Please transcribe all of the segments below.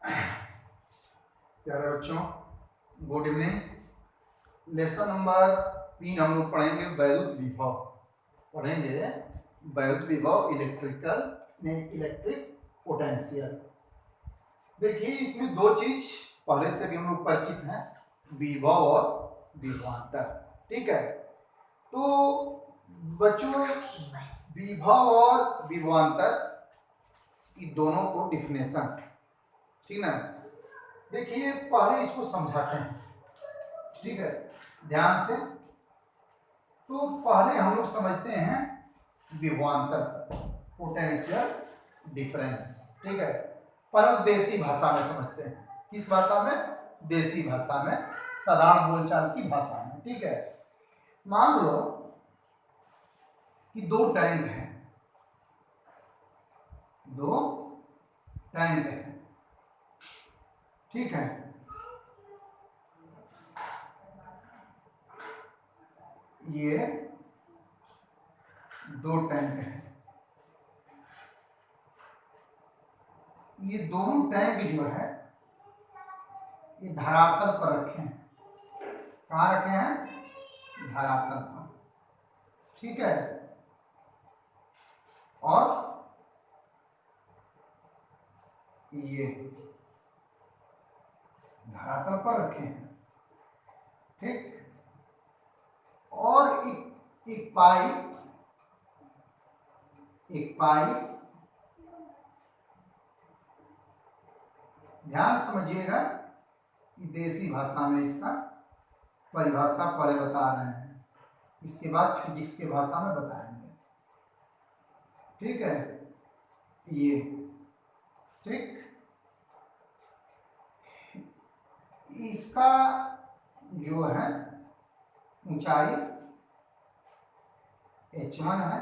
प्यारे बच्चों, good evening. Lesson number 3 हम लोग पढ़ेंगे वैद्युत विभव। वैद्युत विभव इलेक्ट्रिक पोटेंशियल। देखिए, इसमें दो चीज पहले से भी हम लोग परिचित हैं, विभव और विभवांतर। ठीक है, तो बच्चों विभव और विभवांतर ये दोनों को डिफिनेशन, ठीक ना। देखिए, पहले इसको समझाते हैं, ठीक है, ध्यान से। तो पहले हम लोग समझते हैं विभवांतर, पोटेंशियल डिफरेंस, ठीक है। पर हम देसी भाषा में समझते हैं। किस भाषा में? देसी भाषा में, साधारण बोलचाल की भाषा में, ठीक है। मान लो कि दो टैंक हैं, ठीक है। ये दो टैंक हैं। ये दोनों टैंक जो है ये धरातल पर रखे हैं। कहाँ रखे हैं? धरातल पर, ठीक है। और ये धरातल पर रखे हैं, ठीक। और एक पाइप, ध्यान समझिएगा, देसी भाषा में इसका परिभाषा पहले बता रहे हैं, इसके बाद फिजिक्स की भाषा में बताएंगे, ठीक है। ये ठीक, इसका जो है ऊंचाई h1 है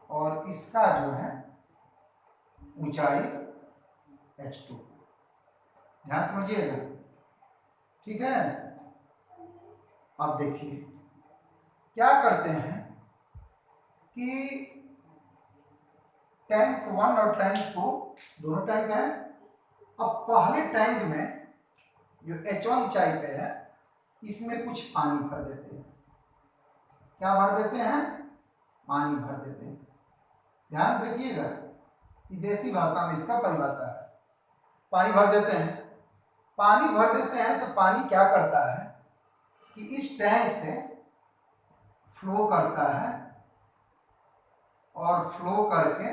और इसका जो है ऊंचाई h2। ध्यान समझिएगा, ठीक है। अब देखिए क्या करते हैं कि टैंक 1 और टैंक 2 दोनों टैंक हैं। अब पहले टैंक में जो h1 ऊंचाई पे है, इसमें कुछ पानी भर देते हैं। क्या भर देते हैं? पानी भर देते हैं। ध्यान से देखिएगा, देसी भाषा में इसका परिभाषा है। पानी भर देते हैं। पानी भर देते हैं तो पानी क्या करता है कि इस टैंक से फ्लो करता है और फ्लो करके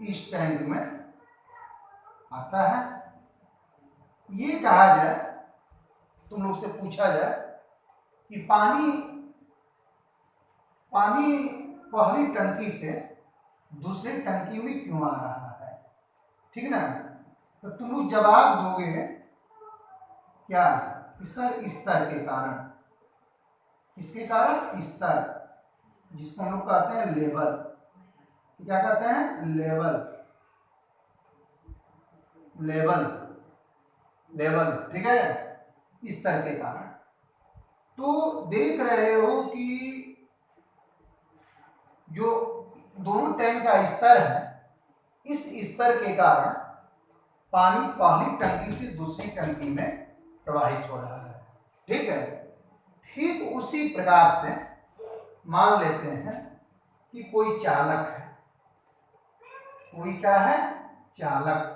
इस टैंक में आता है। ये कहा जाए, तुम लोग से पूछा जाए कि पानी पहली टंकी से दूसरी टंकी में क्यों आ रहा है, ठीक ना। तो तुम लोग जवाब दोगे क्या? सर स्तर के कारण। किसके कारण? स्तर, जिसको हम लोग कहते हैं लेवल। क्या कहते हैं? लेवल, ठीक है, स्तर के कारण। तो देख रहे हो कि जो दोनों टैंक का स्तर है, इस स्तर के कारण पानी पहली टंकी से दूसरी टंकी में प्रवाहित हो रहा है, ठीक है। ठीक उसी प्रकार से मान लेते हैं कि कोई चालक है। कोई क्या है? चालक।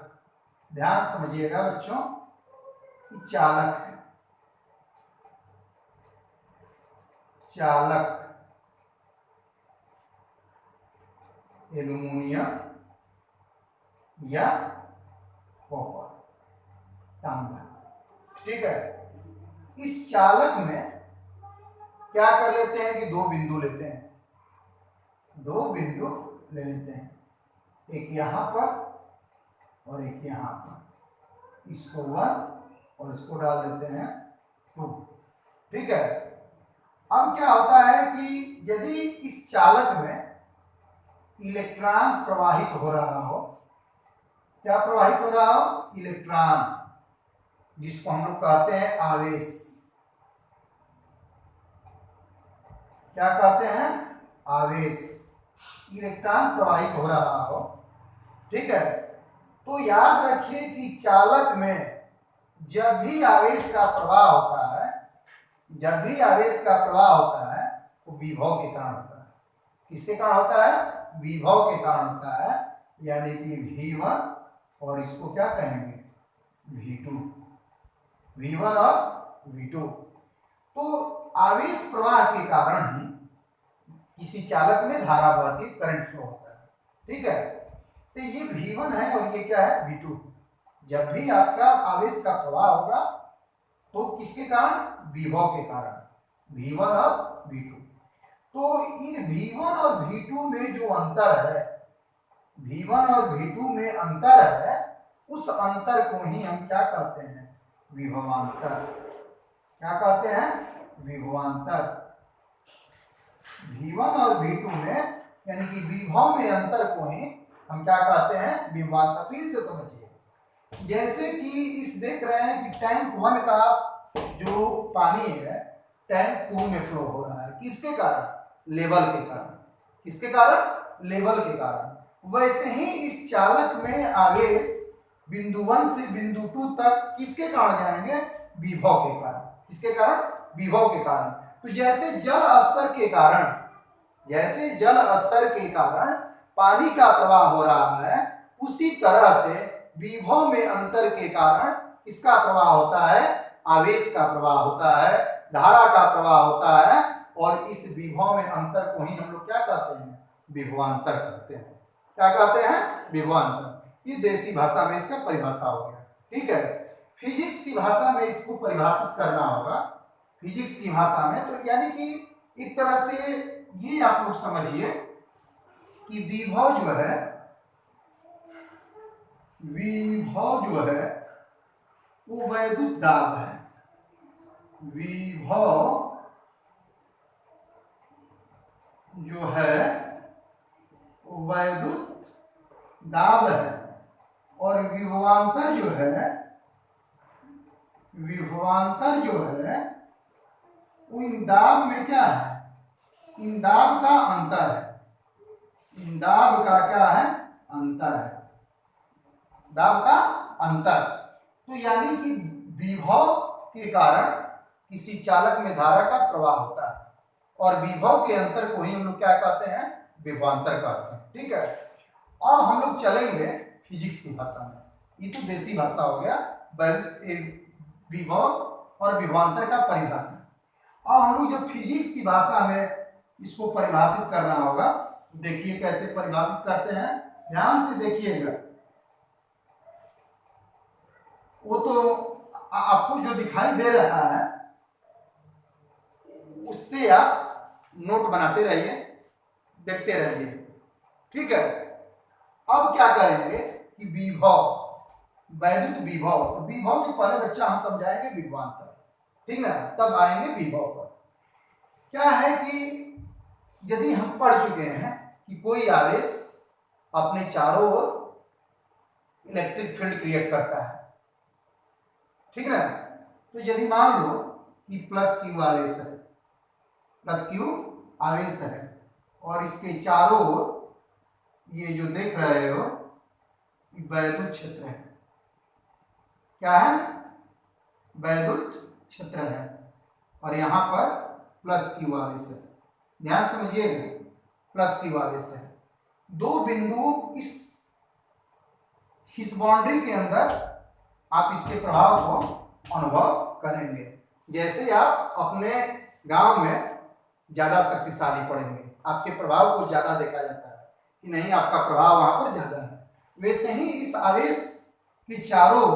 ध्यान समझिएगा बच्चों, कि चालक है। चालक एल्युमिनियम या कॉपर, तांबा, ठीक है। इस चालक में क्या कर लेते हैं कि दो बिंदु ले लेते हैं, एक यहां पर और एक यहां पर। इसको 1 और इसको डाल देते हैं 2, ठीक है। अब क्या होता है कि यदि इस चालक में इलेक्ट्रॉन प्रवाहित हो रहा हो, क्या प्रवाहित हो रहा हो? इलेक्ट्रॉन, जिसको हम लोग कहते हैं आवेश। क्या कहते हैं? आवेश। इलेक्ट्रॉन प्रवाहित हो रहा हो, ठीक है, तो याद रखिए कि चालक में जब भी आवेश का प्रवाह होता है, जब भी आवेश का प्रवाह होता है वो विभव के कारण होता है। किसके कारण होता है? विभव के कारण होता है, यानी कि V1 और इसको क्या कहेंगे? V2, V1 और V2। तो आवेश प्रवाह के कारण ही किसी चालक में धारा बहती, करंट फ्लो होता है, ठीक है। तो ये V1 है और ये क्या है? V2। जब भी आपका आवेश का प्रवाह होगा तो किसके कारण? विभव के कारण, V1 और V2। तो इन V1 और V2 में जो अंतर है, V1 और V2 में अंतर है, उस अंतर को ही हम क्या कहते हैं? विभवांतर। क्या कहते हैं? विभवांतर। V1 और V2 में यानी कि विभव में अंतर को ही हम क्या कहते हैं? विभवांतर। फिर से समझिए, जैसे कि इस देख रहे हैं कि टैंक 1 का जो पानी है टैंक 2 में फ्लो हो रहा है, किसके कारण? लेवल के कारण। किसके कारण? लेवल के कारण। वैसे ही इस चालक में आवेश बिंदु 1 से बिंदु 2 तक किसके कारण जाएंगे? विभव के कारण। किसके कारण? विभव के कारण। तो जैसे जल स्तर के कारण, जैसे जल स्तर के कारण पानी का प्रवाह हो रहा है, उसी तरह से विभव में अंतर के कारण किसका प्रवाह होता है? आवेश का प्रवाह होता है, धारा का प्रवाह होता है, और इस विभव में अंतर को ही हम लोग क्या कहते हैं? विभवांतर कहते हैं। क्या कहते हैं? विभवांतर। ये देसी भाषा में इसका परिभाषा हो गया, ठीक है। फिजिक्स की भाषा में इसको परिभाषित करना होगा, फिजिक्स की भाषा में। तो यानी कि एक तरह से ये आप लोग समझिए कि विभव जो है, विभव जो है वो वैद्युत दाब है। विभव जो है वो वैद्युत दाब है, और विभवांतर जो है, विभवांतर जो है वो इन दाब में क्या है? इन दाब का अंतर है। इन दाब का क्या है? अंतर है, दाब का अंतर। तो यानी कि विभव के कारण किसी चालक में धारा का प्रवाह होता है, और विभव के अंतर को ही हम लोग क्या कहते हैं? विभवांतर कहते हैं, ठीक है। अब हम लोग चलेंगे फिजिक्स की भाषा में। ये तो देसी भाषा हो गया, विभव और विभवांतर का परिभाषा। अब हम लोग जब फिजिक्स की भाषा में इसको परिभाषित करना होगा, देखिए कैसे परिभाषित करते हैं, ध्यान से देखिएगा। वो तो आपको जो दिखाई दे रहा है उससे आप नोट बनाते रहिए, देखते रहिए, ठीक है। अब क्या करेंगे कि विभव, वैद्युत विभव, तो विभव के पहले बच्चा हम समझाएंगे विभवांतर, ठीक ना, तब आएंगे विभव पर। क्या है कि यदि हम पढ़ चुके हैं कि कोई आवेश अपने चारों ओर इलेक्ट्रिक फील्ड क्रिएट करता है, ठीक ना। तो यदि मान लो कि प्लस क्यू आवेश है, प्लस क्यू आवेश है, और इसके चारों ओर ये जो देख रहे हो वैद्युत क्षेत्र है। क्या है? वैद्युत क्षेत्र है, और यहां पर प्लस क्यू आवेश है। ध्यान समझिएगा, प्लस क्यू आवेश है। दो बिंदु इस बाउंड्री के अंदर आप इसके प्रभाव को अनुभव करेंगे। जैसे आप अपने गांव में ज्यादा शक्तिशाली पड़ेंगे, आपके प्रभाव को ज्यादा देखा जाता है कि नहीं, आपका प्रभाव वहां पर ज्यादा है, वैसे ही इस आवेश के चारों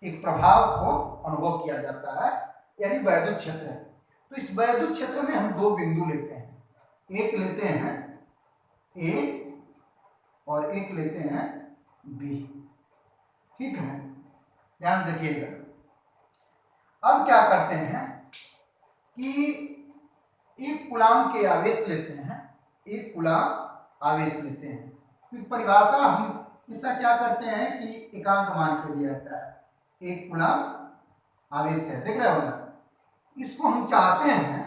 एक प्रभाव को अनुभव किया जाता है, यानी वैद्युत क्षेत्र है। तो इस वैद्युत क्षेत्र में हम दो बिंदु लेते हैं, एक लेते हैं ए और एक लेते हैं बी, ठीक है। ध्यान रखिएगा। अब क्या करते हैं कि एक कूलाम के आवेश लेते हैं, एक कूलाम आवेश लेते हैं। फिर परिभाषा हम इसका क्या करते हैं कि एकांक मान के दिया जाता है। एक कूलाम आवेश है, देख रहे हो ना, इसको हम चाहते हैं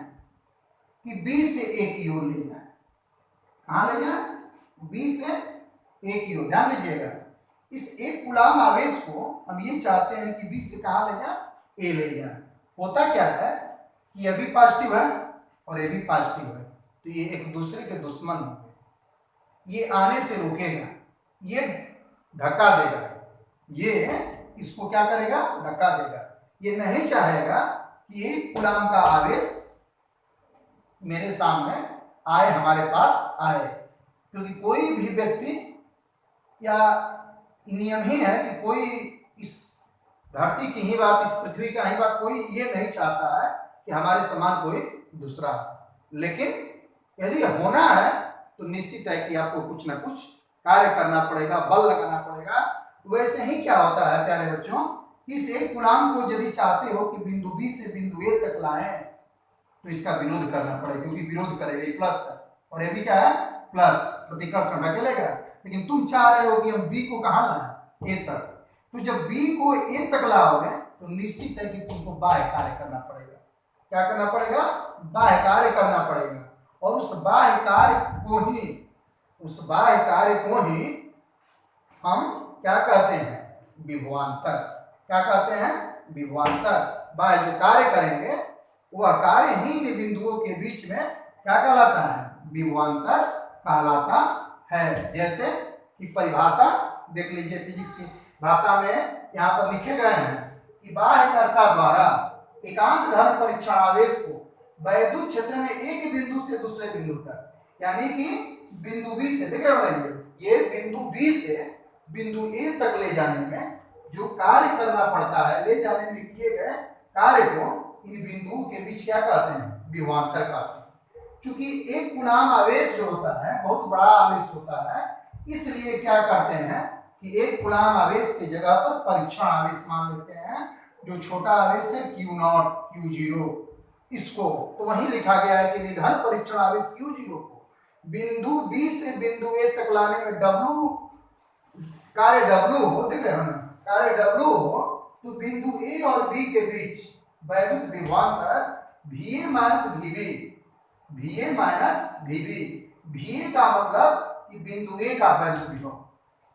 कि बी से ए की ओर ले जाए। कहाँ ले जाए? बी से ए की ओर। ध्यान दीजिएगा, इस एक कूलाम आवेश को हम ये चाहते हैं कि बी से कहाँ ले जाए, ए ले जाए। होता क्या है कि ये भी पॉजिटिव है और ये भी पॉजिटिव है, तो ये एक दूसरे के दुश्मन होंगे। ये आने से रोकेगा, ये धक्का देगा, ये इसको क्या करेगा, धक्का देगा। ये नहीं चाहेगा कि एक कूलाम का आवेश मेरे सामने आए, हमारे पास आए, क्योंकि कोई भी व्यक्ति या नियम ही है कि कोई इस धरती की ही बात, इस पृथ्वी का ही बात, कोई ये नहीं चाहता है कि हमारे समान कोई दूसरा। लेकिन यदि होना है तो निश्चित है कि आपको कुछ ना कुछ कार्य करना पड़ेगा, बल लगाना पड़ेगा। वैसे ही क्या होता है प्यारे बच्चों, इस एक गुलाम को यदि चाहते हो कि बिंदु बी से बिंदु ए तक लाएं, तो इसका विरोध करना पड़ेगा, क्योंकि विरोध करेगा ये प्लस है और ये भी क्या है, प्लस, प्रतिकर्षण ढकेलेगा। लेकिन तुम चाह रहे हो कि हम बी को कहाँ लाएं, ए तक। तो जब बी को ए तक लाओगे तो निश्चित है कि तुमको बाह्य कार्य करना पड़ेगा। क्या करना पड़ेगा, बाह्य कार्य करना पड़ेगा। और उस बाह्य कार्य को ही हम क्या कहते हैं, विभवांतर। क्या कहते हैं, विभवांतर। बाह्य जो कार्य करेंगे वह कार्य ही इन बिंदुओं के बीच में क्या कहलाता है, विभवांतर कहलाता है। जैसे कि परिभाषा देख लीजिए, फिजिक्स की भाषा में यहाँ पर लिखे गए हैं कि बाह्यकर्ता द्वारा एकांक धन परीक्षण आवेश को वैद्युत क्षेत्र में एक बिंदु से दूसरे बिंदु तक, यानी कि बिंदु बी से, देख रहे हो ये बिंदु बी से बिंदु ए तक ले जाने में जो कार्य करना पड़ता है, ले जाने में किए गए कार्य को इन बिंदुओं के बीच क्या कहते हैं, विभवांतर कहते हैं। क्योंकि एक गुणाम आवेश जो होता है बहुत बड़ा आवेश होता है, इसलिए क्या करते हैं कि एक गुणाम आवेश की जगह पर परीक्षण आवेश मान लेते हैं। जो छोटा आवेश है Q0, Q0, इसको तो वही लिखा गया है कि निधन परीक्षण आवेश Q0 को बिंदु बी से बिंदु ए तक लाने में W कार्य W हो, देख रहे हो ना, कार्य W हो, तो बिंदु ए और बी के बीच वैद्युत विभवांतर VA minus VB, VA minus VB। VA का मतलब कि बिंदु ए का वैद्युत विभव,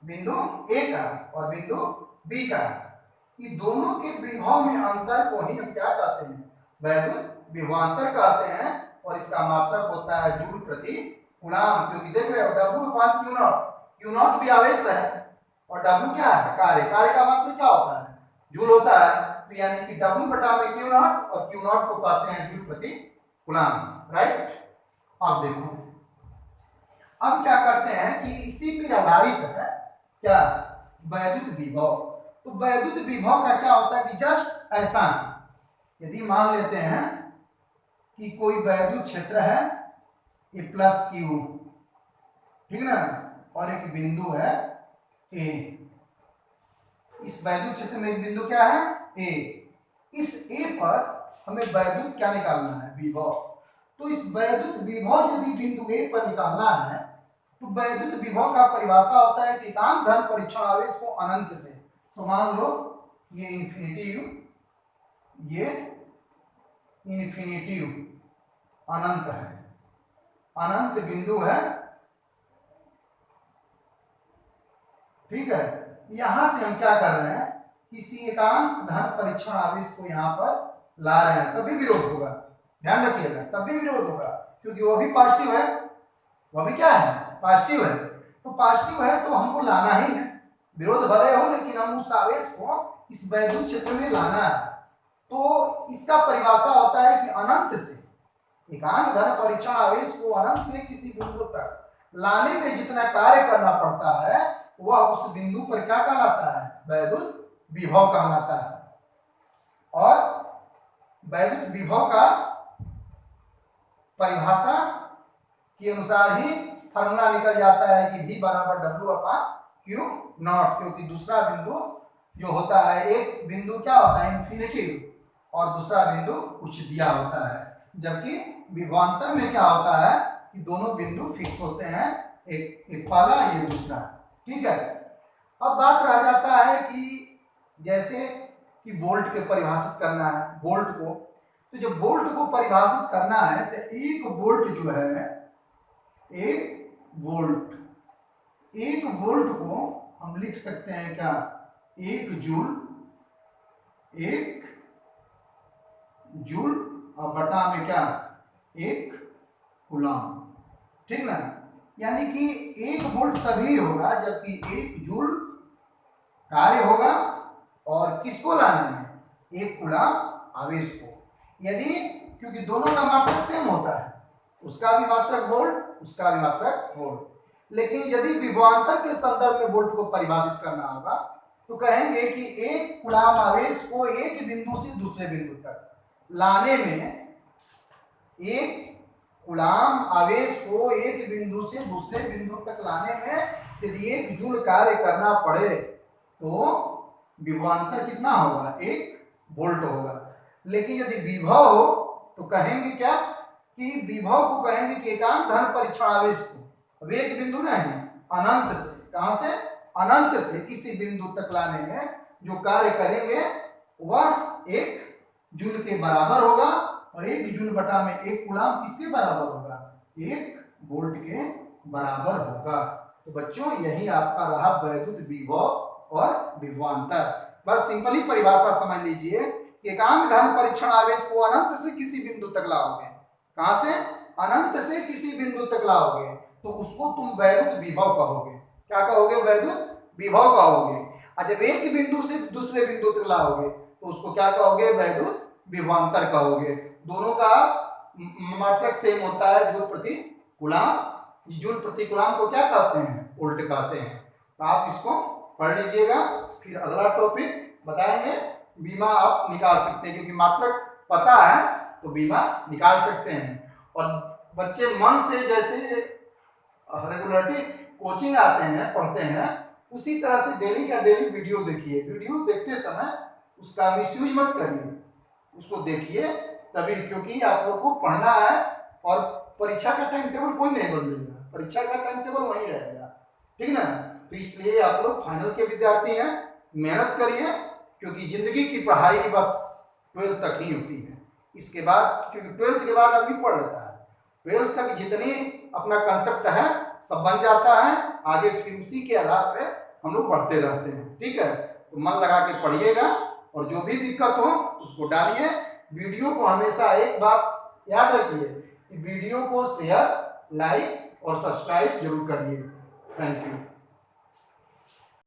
बिंदु ए का और बिंदु बी का, ये दोनों के विभव में अंतर को ही हम क्या कहते हैं, वैद्युत विभवांतर कहते हैं। और इसका मात्रक होता है जूल प्रति कूलाम। क्योंकि देख रहे हो W/Q0, Q0 भी आवेश है और W क्या है, कार्य। कार्य का मात्रक क्या होता है, जूल होता है। तो यानी कि W/Q0 और Q0 को कहते हैं जूल प्रति कूलाम, राइट। अब देखो, अब क्या करते हैं कि इसी पे आधारित है क्या, वैद्युत विभव। तो वैद्युत विभव का क्या होता है कि जस्ट ऐसा, यदि मान लेते हैं कि कोई वैद्युत क्षेत्र है ये प्लस Q, ठीक ना, और एक बिंदु है A। इस वैद्युत क्षेत्र में एक बिंदु क्या है, A। इस A पर हमें वैद्युत क्या निकालना है, विभव। तो इस वैद्युत विभव यदि बिंदु A पर निकालना है तो वैद्युत विभव का परिभाषा होता है कि एकांक धन परीक्षण आवेश को अनंत से, तो मान लो ये इन्फिनिटी, ये इन्फिनिटी अनंत है, अनंत बिंदु है, ठीक है। यहां से हम क्या कर रहे हैं, किसी एकांक धन परीक्षण आवेश को यहां पर ला रहे हैं, तभी विरोध होगा। ध्यान रखिएगा, तभी विरोध होगा, क्योंकि वो भी पॉजिटिव है, वो भी क्या है, पॉजिटिव है। तो पॉजिटिव है तो हमको लाना ही है, विरोध भले हो लेकिन हम उस आवेश को इस वैद्युत क्षेत्र में लाना है। तो इसका परिभाषा होता है कि अनंत से, एकांक धन परीक्षण आवेश को अनंत से किसी बिंदु तक लाने में जितना कार्य करना पड़ता है वह उस बिंदु पर क्या कहलाता है, वैद्युत विभव कहलाता है। और वैद्युत विभव का परिभाषा के अनुसार ही फॉर्मूला निकल जाता है कि V बराबर W/Q0, क्योंकि दूसरा बिंदु जो होता है, एक बिंदु क्या होता है इन्फिनिटी और दूसरा बिंदु कुछ दिया होता है, जबकि विभवांतर में क्या होता है कि दोनों बिंदु फिक्स होते हैं, एक पहला ये दूसरा, ठीक है। अब बात रह जाता है कि जैसे कि वोल्ट के परिभाषित करना है, वोल्ट को, तो जब वोल्ट को परिभाषित करना है तो एक वोल्ट जो है, एक वोल्ट 1 वोल्ट को हम लिख सकते हैं क्या, 1 जूल, 1 जूल और बटा में क्या, 1 कूलम, ठीक ना। यानी कि 1 वोल्ट तभी होगा जबकि 1 जूल कार्य होगा और किसको लाने में, 1 कूलम आवेश को। यदि क्योंकि दोनों का मात्रक सेम होता है, उसका भी मात्रक वोल्ट, उसका भी मात्रक वोल्ट, लेकिन यदि विभवांतर के संदर्भ में वोल्ट को परिभाषित करना होगा तो कहेंगे कि 1 कूलम आवेश को एक बिंदु से दूसरे बिंदु तक लाने में, 1 कूलम आवेश को एक बिंदु से दूसरे बिंदु तक लाने में यदि 1 जूल कार्य करना पड़े तो विभवांतर कितना होगा, 1 वोल्ट होगा। लेकिन यदि विभव हो तो कहेंगे क्या कि विभव को कहेंगे कि एकांक धन परीक्षण आवेश को, अब एक बिंदु नहीं, अनंत से, कहां से, अनंत से किसी बिंदु तक लाने में जो कार्य करेंगे वह 1 जूल के बराबर होगा और 1 जूल बटा में 1 कूलम किसके बराबर होगा, 1 वोल्ट के बराबर होगा। तो बच्चों यही आपका रहा वैद्युत विभव और विभवांतर। बस सिंपली परिभाषा समझ लीजिए, एकांक धन परीक्षण आवेश को अनंत से किसी बिंदु तक लाओगे, कहां से, अनंत से किसी बिंदु तक लाओगे तो उसको तुम वैद्युत विभव कहोगे। क्या कहोगे, वैद्युत विभव कहोगे। और जब एक बिंदु से दूसरे बिंदु तक लाओगे तो उसको क्या कहोगे, वैद्युत विभवांतर कहोगे। दोनों का मात्रक सेम होता है, जूल प्रति कूलम, जूल प्रति कूलम को क्या कहते हैं, वोल्ट कहते हैं। तो आप इसको पढ़ लीजिएगा, फिर अगला टॉपिक बताएंगे। बीमा आप निकाल सकते हैं क्योंकि मात्रक पता है तो बीमा निकाल सकते हैं। और बच्चे मन से जैसे रेगुलरली कोचिंग आते हैं, पढ़ते हैं, उसी तरह से डेली का डेली वीडियो देखिए। वीडियो देखते समय उसका मिसयूज मत करिए, उसको देखिए तभी, क्योंकि आप लोग को पढ़ना है और परीक्षा का टाइम टेबल कोई नहीं बदलेगा, परीक्षा का टाइम टेबल वही रहेगा, ठीक ना। तो इसलिए आप लोग फाइनल के विद्यार्थी हैं, मेहनत करिए, क्योंकि जिंदगी की पढ़ाई बस 12th तक ही होती है। इसके बाद, क्योंकि 12th के बाद आदमी पढ़ लेता है, 12th तक जितनी अपना कंसेप्ट है सब बन जाता है, आगे फिर उसी के आधार पे हम लोग पढ़ते रहते हैं, ठीक है। तो मन लगा के पढ़िएगा और जो भी दिक्कत हो उसको डालिए। वीडियो को हमेशा एक बात याद रखिए कि वीडियो को शेयर, लाइक और सब्सक्राइब जरूर करिए। Thank you.